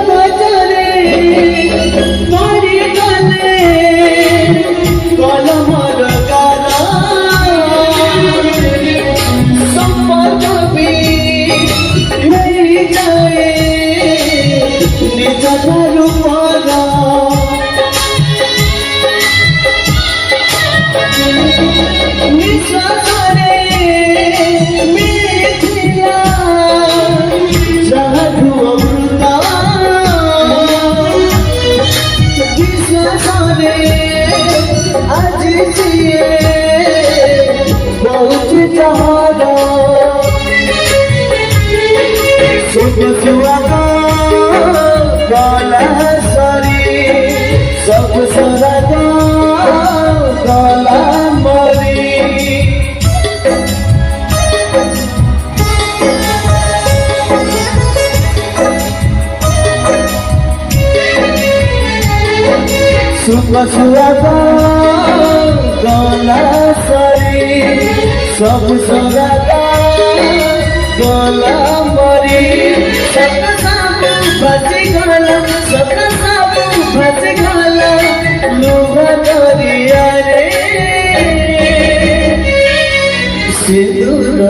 बजरे मरी गले कलमर गाना संपद भी नहीं जाए निज रूपरा निश्वासरे मिथिला जादू अमृता निश्वासरे आज जिए बहुत चाहरा सुख सुहागा काला सरी सब सरागा काला मरी सुख सुहागा काला सरी सब सरागा काला मरी सपना सब बच गला सपना सब बच गला लोग दरिया रे सिंदूर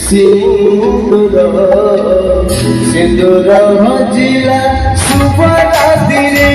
सिंदूर सिंदूर भजिला सुबह राति रे